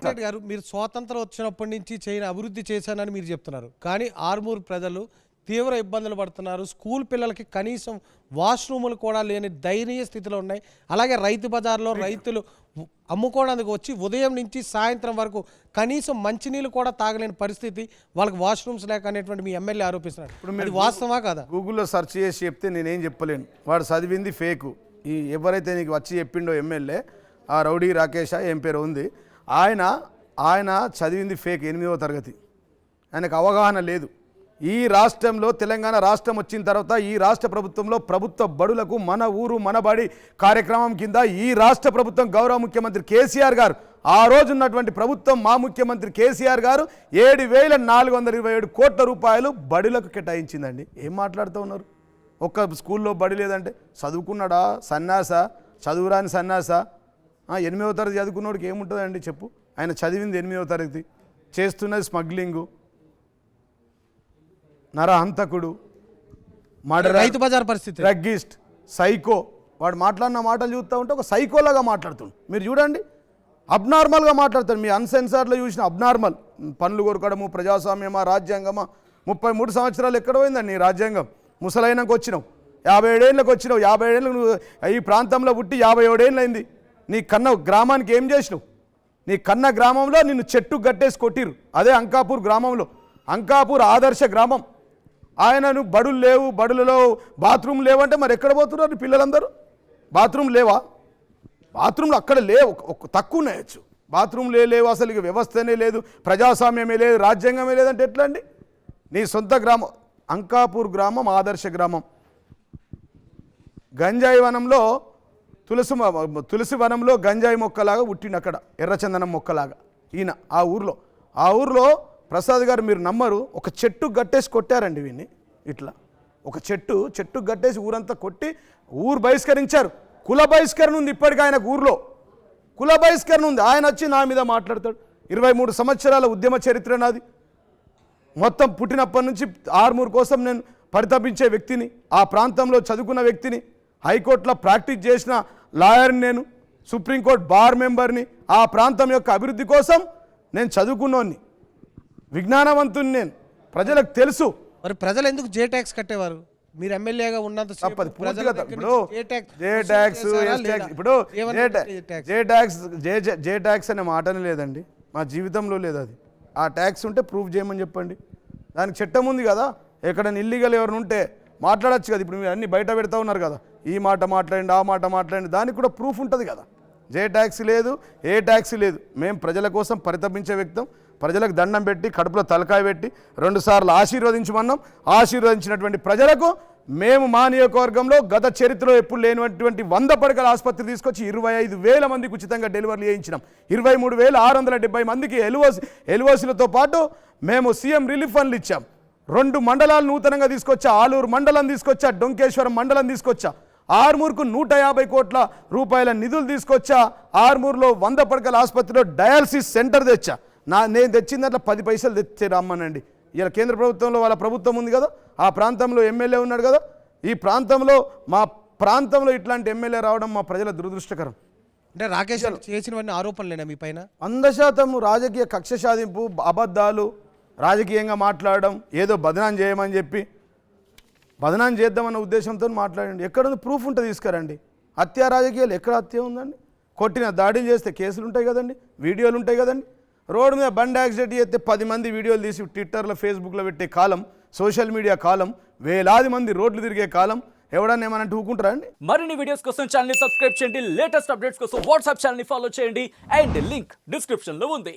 రెడ్డి గారు మీరు స్వాతంత్రం వచ్చినప్పటి నుంచి చేయని అభివృద్ధి చేశానని మీరు చెప్తున్నారు, కానీ ఆర్మూర్ ప్రజలు తీవ్ర ఇబ్బందులు పడుతున్నారు. స్కూల్ పిల్లలకి కనీసం వాష్రూములు కూడా లేని దయనీయ స్థితిలో ఉన్నాయి. అలాగే రైతు బజార్లో రైతులు అమ్ముకోవడానికి వచ్చి ఉదయం నుంచి సాయంత్రం వరకు కనీసం మంచినీళ్ళు కూడా తాగలేని పరిస్థితి, వాళ్ళకి వాష్రూమ్స్ లేక అనేటువంటి మీ ఎమ్మెల్యే ఆరోపిస్తున్నారు. ఇప్పుడు మీరు వాస్తవా కాదా? గూగుల్లో సెర్చ్ చేసి చెప్తే నేనేం చెప్పలేను. వాడు చదివింది ఫేకు. ఈ ఎవరైతే నీకు వచ్చి చెప్పిండో ఎమ్మెల్యే ఆ రౌడీ రాకేష్ ఏం పేరు ఉంది, ఆయన చదివింది ఫేక్. 8వ తరగతి. ఆయనకు అవగాహన లేదు. ఈ రాష్ట్రంలో తెలంగాణ రాష్ట్రం వచ్చిన తర్వాత ఈ రాష్ట్ర ప్రభుత్వంలో ప్రభుత్వ బడులకు మన ఊరు మన బడి కార్యక్రమం కింద ఈ రాష్ట్ర ప్రభుత్వం గౌరవ ముఖ్యమంత్రి కేసీఆర్ గారు, ఆ రోజు ఉన్నటువంటి ప్రభుత్వం మా ముఖ్యమంత్రి కేసీఆర్ గారు 7,427 కోట్ల రూపాయలు బడులకు కేటాయించిందండి. ఏం మాట్లాడుతూ ఉన్నారు? ఒక్క స్కూల్లో బడి లేదంటే చదువుకున్నాడా సన్యాస, చదువురాని సన్యాస? 8వ తరగతి చదువుకున్నోడికి ఏముంటుందండి చెప్పు? ఆయన చదివింది 8వ తరగతి, చేస్తున్నది స్మగ్లింగు, నరహంతకుడు, రైతు బజార్ పరిస్థితి, డ్రగ్గిస్ట్, సైకో. వాడు మాట్లాడిన మాటలు చూస్తూ ఉంటే ఒక సైకోలాగా మాట్లాడుతుంది. మీరు చూడండి, అబ్నార్మల్గా మాట్లాడతాడు. మీ అన్సెన్సార్లో చూసిన అబ్నార్మల్ పనులు కొరకడము, ప్రజాస్వామ్యమా, రాజ్యాంగమా. 33 సంవత్సరాలు ఎక్కడ పోయిందండి నీ రాజ్యాంగం? ముసలైనాక వచ్చినావు, 57 ఏళ్ళకి వచ్చినావు. 57 ఏళ్ళు నువ్వు ఈ ప్రాంతంలో పుట్టి 57 ఏళ్ళు అయింది. నీ కన్న గ్రామానికి ఏం చేసినావు? నీ కన్న గ్రామంలో నిన్ను చెట్టు గట్టేసి కొట్టిరు. అదే అంకాపూర్ గ్రామంలో. అంకాపూర్ ఆదర్శ గ్రామం. ఆయనను బడులు లేవు, బడులలో బాత్రూమ్ లేవంటే మరి ఎక్కడ పోతున్నారు పిల్లలందరూ? బాత్రూమ్ లేవా? బాత్రూమ్లు అక్కడ లేవు, తక్కువ ఉన్నాయచ్చు. బాత్రూమ్ లేవు, అసలు ఇక వ్యవస్థనే లేదు, ప్రజాస్వామ్యమే లేదు, రాజ్యాంగమే లేదంటే ఎట్లా అండి? నీ సొంత గ్రామం అంకాపూర్ గ్రామం ఆదర్శ గ్రామం. గంజాయి వనంలో తులసి వనంలో గంజాయి మొక్కలాగా పుట్టిండు అక్కడ, ఎర్రచందనం మొక్కలాగా ఈయన ఆ ఊర్లో ప్రసాద్ గారు మీరు నమ్మరు, ఒక చెట్టు గట్టేసి కొట్టారండి వీన్ని. ఇట్లా ఒక చెట్టు గట్టేసి ఊరంతా కొట్టి ఊరు బహిష్కరించారు. కుల బహిష్కరణ ఉంది ఇప్పటికీ ఆయనకు ఊర్లో, కుల బహిష్కరణ ఉంది. ఆయన వచ్చి నా మీద మాట్లాడతాడు. 23 సంవత్సరాల ఉద్యమ చరిత్ర నాది. మొత్తం పుట్టినప్పటి నుంచి ఆర్మూర్ కోసం నేను పరితపించే వ్యక్తిని, ఆ ప్రాంతంలో చదువుకున్న వ్యక్తిని, హైకోర్టులో ప్రాక్టీస్ చేసిన లాయర్ని, నేను సుప్రీంకోర్టు బార్ మెంబర్ని, ఆ ప్రాంతం యొక్క అభివృద్ధి కోసం నేను చదువుకున్నోని, విజ్ఞానవంతుని నేను. ప్రజలకు తెలుసు. మరి ప్రజలు ఎందుకు జే ట్యాక్స్ కట్టేవారు? మీరు ఎమ్మెల్యేగా ఉన్నంత తప్పదు పూర్తిగా. జే ట్యాక్స్ అనే మాటనే లేదండి మా జీవితంలో, లేదు అది. ఆ ట్యాక్స్ ఉంటే ప్రూఫ్ చేయమని చెప్పండి. దానికి చట్టం ఉంది కదా. ఎక్కడైనా ఇల్లీగల్ ఎవరైనా ఉంటే మాట్లాడచ్చు కదా. ఇప్పుడు మీరు అన్ని బయట పెడతా ఉన్నారు కదా, ఈ మాట మాట్లాడండి, ఆ మాట మాట్లాడండి, దానికి కూడా ప్రూఫ్ ఉంటుంది కదా. జే ట్యాక్స్ లేదు, ఏ ట్యాక్స్ లేదు. మేము ప్రజల కోసం పరితపించే వ్యక్తం. ప్రజలకు దండం పెట్టి కడుపులో తలకాయ పెట్టి 2 సార్లు ఆశీర్వదించమన్నాం. ఆశీర్వదించినటువంటి ప్రజలకు మేము మా నియోజకవర్గంలో గత చరిత్రలో ఎప్పుడు లేనటువంటి 100 పడకల ఆసుపత్రి తీసుకొచ్చి 25,000 మందికి ఉచితంగా డెలివరీ చేయించినాం. 23,670 మందికి ఎల్ఓసీలతో పాటు మేము సీఎం రిలీఫ్ ఫండ్లు ఇచ్చాం. 2 మండలాలు నూతనంగా తీసుకొచ్చా. ఆలూరు మండలం తీసుకొచ్చా, డొంకేశ్వరం మండలం తీసుకొచ్చా. ఆర్మూర్కు 150 కోట్ల రూపాయల నిధులు తీసుకొచ్చా. ఆర్మూర్లో 100 పడకల ఆసుపత్రిలో డయాలసిస్ సెంటర్ తెచ్చా. నేను తెచ్చిన దాంట్లో 10 పైసలు తెచ్చే రమ్మనండి. ఇలా కేంద్ర ప్రభుత్వంలో వాళ్ళ ప్రభుత్వం ఉంది కదా, ఆ ప్రాంతంలో ఎమ్మెల్యే ఉన్నాడు కదా. ఈ ప్రాంతంలో మా ప్రాంతంలో ఇట్లాంటి ఎమ్మెల్యే రావడం మా ప్రజల దురదృష్టకరం. అంటే రాకేష్ చేసినవన్నీ ఆరోపణలేనా మీ పైన? 100% రాజకీయ కక్ష సాధింపు, అబద్ధాలు, రాజకీయంగా మాట్లాడడం, ఏదో బదనాం చేయమని చెప్పి బదనాం చేద్దామన్న ఉద్దేశంతో మాట్లాడండి. ఎక్కడుంది ప్రూఫ్ ఉంటే తీసుకురండి. హత్య రాజకీయాలు ఎక్కడ హత్య ఉందండి? కొట్టిన దాడులు చేస్తే కేసులు ఉంటాయి కదండి, వీడియోలు ఉంటాయి కదండి. రోడ్డు మీద బండి యాక్సిడెంట్ చేస్తే 10 మంది వీడియోలు తీసి ట్విట్టర్లో, ఫేస్బుక్లో పెట్టే కాలం, సోషల్ మీడియా కాలం, వేలాది మంది రోడ్లు తిరిగే కాలం. ఎవడన్నా ఏమన్నా ఊకుంటారా అండి? మరిన్ని వీడియోస్ కోసం ఛానల్ ని సబ్స్క్రైబ్ చేయండి. లేటెస్ట్ అప్డేట్స్ కోసం వాట్సాప్ ఛానల్ ని ఫాలో చేయండి. అండ్ లింక్ డిస్క్రిప్షన్ లో ఉంది.